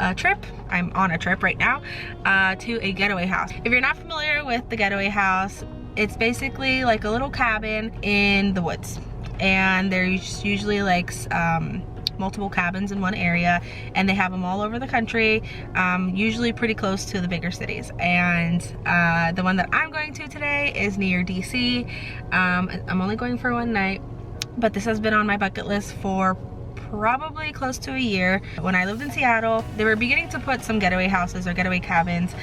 a trip. I'm on a trip right now to a Getaway house. If you're not familiar with the Getaway house, it's basically like a little cabin in the woods, and there's usually like multiple cabins in one area, and they have them all over the country, usually pretty close to the bigger cities. And the one that I'm going to today is near DC. I'm only going for one night, but this has been on my bucket list for probably close to a year. When I lived in Seattle, they were beginning to put some getaway houses or getaway cabins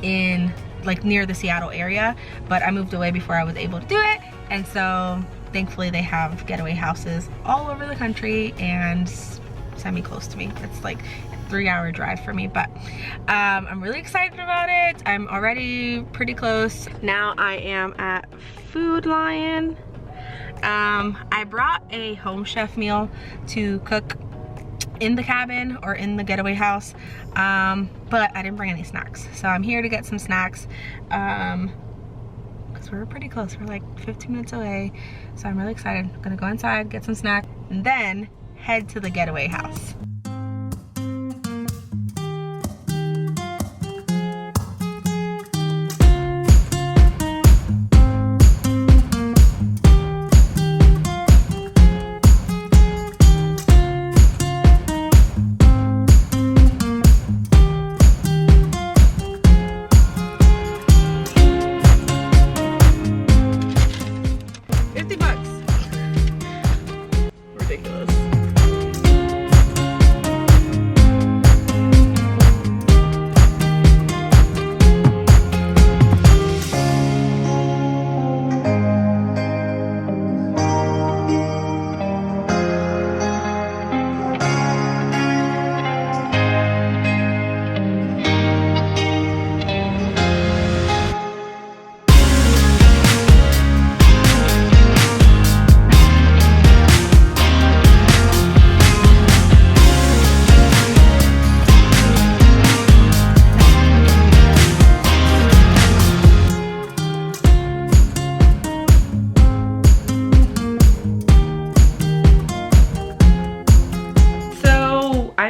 in like near the Seattle area, but I moved away before I was able to do it. And so thankfully they have getaway houses all over the country and semi-close to me. It's like a 3-hour drive for me, but I'm really excited about it. I'm already pretty close. Now I am at Food Lion. I brought a home chef meal to cook in the cabin or in the getaway house, but I didn't bring any snacks. So I'm here to get some snacks because we're pretty close. We're like 15 minutes away. So I'm really excited. I'm gonna go inside, get some snacks, and then head to the getaway house.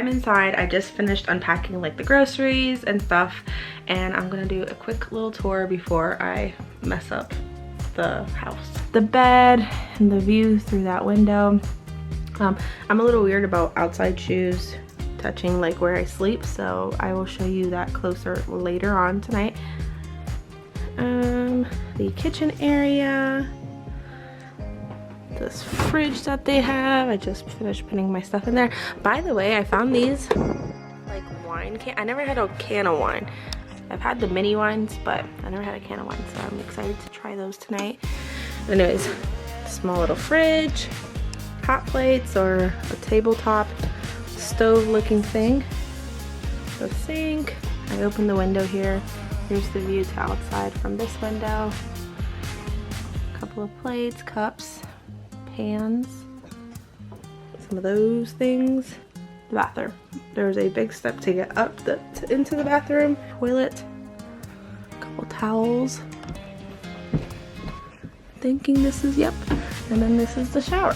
Inside, I just finished unpacking like the groceries and stuff, and I'm gonna do a quick little tour before I mess up the house. The bed and the view through that window. I'm a little weird about outside shoes touching like where I sleep, so I will show you that closer later on tonight. The kitchen area, this fridge that they have. I just finished putting my stuff in there. By the way, I found these like wine can. I never had a can of wine. I've had the mini wines, but I never had a can of wine, so I'm excited to try those tonight. Anyways, small little fridge, hot plates or a tabletop stove looking thing. The sink. I opened the window here. Here's the view to outside from this window. A couple of plates, cups, pans, some of those things. The bathroom. There's a big step to get up into the bathroom. Toilet, a couple towels. Thinking this is, yep. And then this is the shower.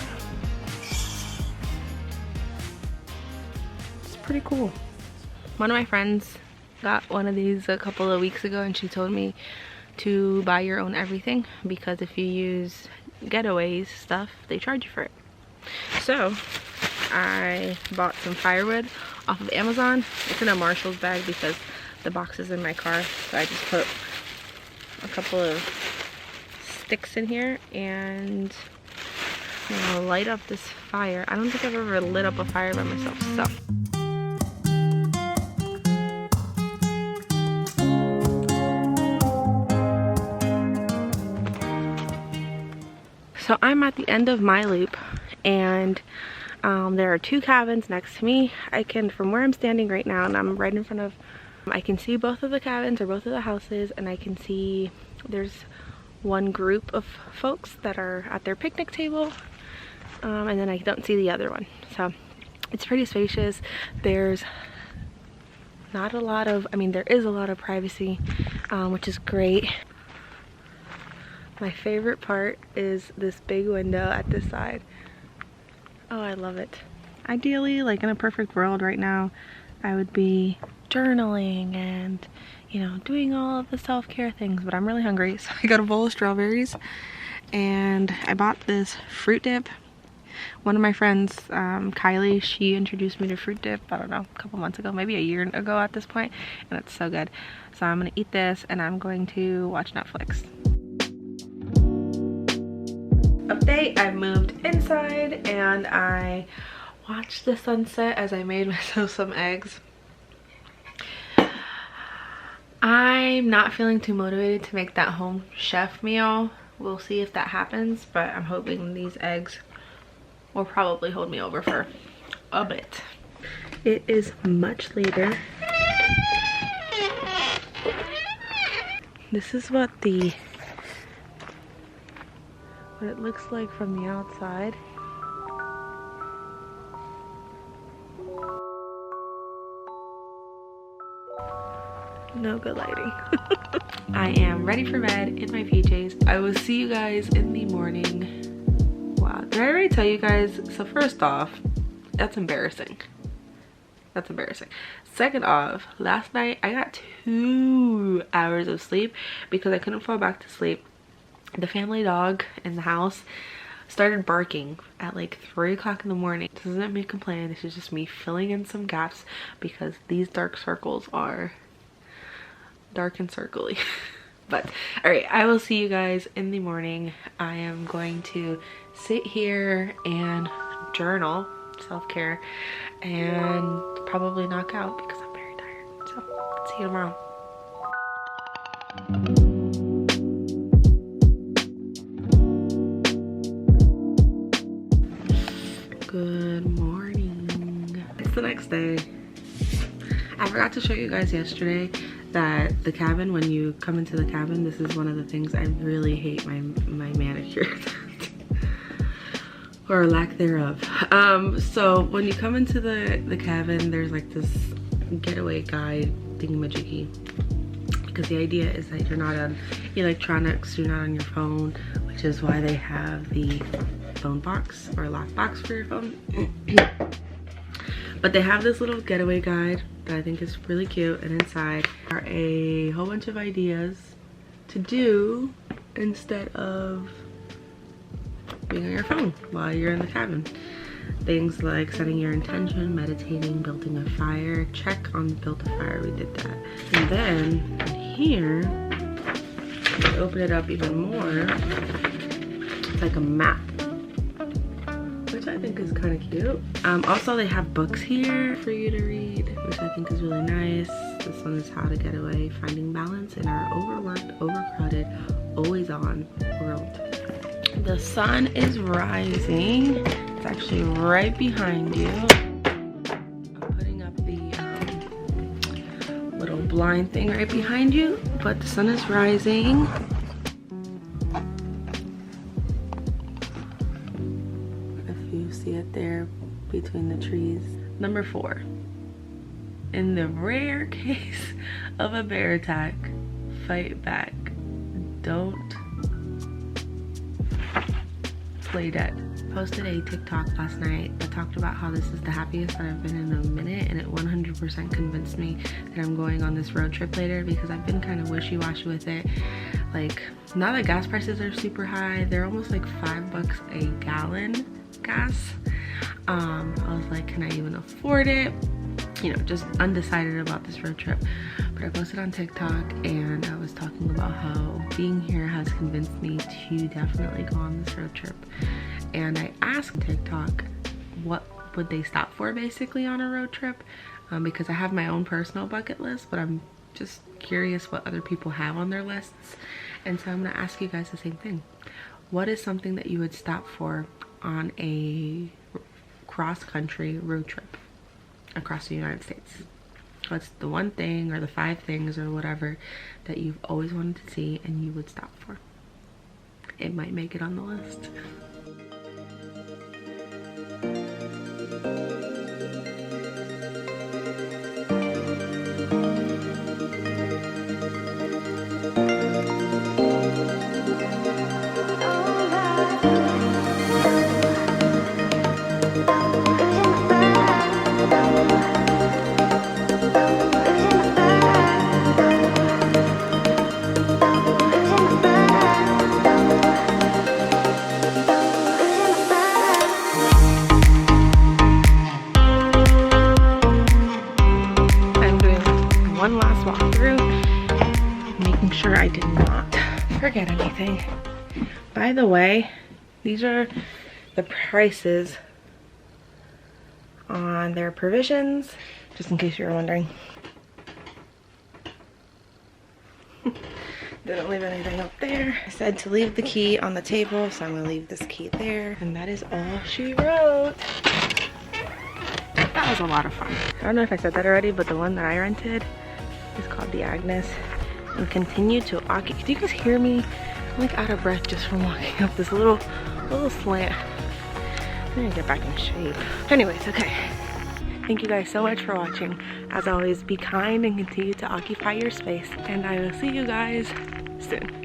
It's pretty cool. One of my friends got one of these a couple of weeks ago, and she told me to buy your own everything because if you use Getaways stuff, they charge you for it. So I bought some firewood off of Amazon. It's in a Marshall's bag because the box is in my car, so I just put a couple of sticks in here and I'm gonna light up this fire. I don't think I've ever lit up a fire by myself, So I'm at the end of my loop, and there are 2 cabins next to me. I can, from where I'm standing right now, and I'm right in front of, I can see both of the cabins or both of the houses, and I can see there's one group of folks that are at their picnic table, and then I don't see the other one. So it's pretty spacious. There's not a lot of, I mean, there is a lot of privacy, which is great. My favorite part is this big window at this side. Oh, I love it. Ideally, like in a perfect world right now, I would be journaling and, you know, doing all of the self-care things, but I'm really hungry, so I got a bowl of strawberries and I bought this fruit dip. One of my friends, Kylie, she introduced me to fruit dip, I don't know, a couple months ago, maybe a year ago at this point, and it's so good. So I'm gonna eat this and I'm going to watch Netflix. Update, I moved inside and I watched the sunset as I made myself some eggs. I'm not feeling too motivated to make that home chef meal. We'll see if that happens, but I'm hoping these eggs will probably hold me over for a bit. It is much later. This is what it looks like from the outside. No good lighting. I am ready for bed in my PJs. I will see you guys in the morning. Wow, did I already tell you guys? So first off, that's embarrassing. That's embarrassing. Second off, last night I got 2 hours of sleep because I couldn't fall back to sleep. The family dog in the house started barking at like 3 o'clock in the morning. This isn't me complaining, this is just me filling in some gaps because these dark circles are dark and circly. But all right, I will see you guys in the morning. I am going to sit here and journal, self-care, and probably knock out because I'm very tired. So see you tomorrow. Good morning. It's the next day. I forgot to show you guys yesterday that the cabin, when you come into the cabin, this is one of the things I really hate my manicure or lack thereof. So when you come into the cabin, there's like this getaway guide thingamajiggy, because the idea is that you're not on electronics, you're not on your phone, which is why they have the phone box or lock box for your phone. But they have this little getaway guide that I think is really cute, and inside are a whole bunch of ideas to do instead of being on your phone while you're in the cabin. Things like setting your intention, meditating, building a fire. Check on build a fire, we did that. And then in here, to open it up even more, it's like a map, which I think is kind of cute. Also, they have books here for you to read, which I think is really nice. This one is How to Get Away, Finding Balance in Our Overworked, Overcrowded, Always On World. The sun is rising. It's actually right behind you. I'm putting up the little blind thing right behind you, but the sun is rising. See it there between the trees. Number 4, in the rare case of a bear attack, fight back. Don't play dead. Posted a TikTok last night that talked about how this is the happiest that I've been in a minute, and it 100% convinced me that I'm going on this road trip later, because I've been kind of wishy-washy with it. Like, now that gas prices are super high, they're almost like $5 a gallon gas. I was like, can I even afford it? You know, just undecided about this road trip. But I posted on TikTok and I was talking about how being here has convinced me to definitely go on this road trip. And I asked TikTok what would they stop for basically on a road trip, because I have my own personal bucket list, but I'm just curious what other people have on their lists. And so I'm gonna ask you guys the same thing. What is something that you would stop for on a cross-country road trip across the United States? What's the one thing or the 5 things or whatever that you've always wanted to see and you would stop for? It might make it on the list. making sure I did not forget anything. By the way, these are the prices on their provisions, just in case you were wondering. Didn't leave anything up there. I said to leave the key on the table, so I'm gonna leave this key there. And that is all she wrote. That was a lot of fun. I don't know if I said that already, but the one that I rented is called the Agnes. And continue to occupy. Do you guys hear me? I'm like out of breath just from walking up this little slant. I need to get back in shape. Anyways, okay. Thank you guys so much for watching. As always, be kind and continue to occupy your space. And I will see you guys soon.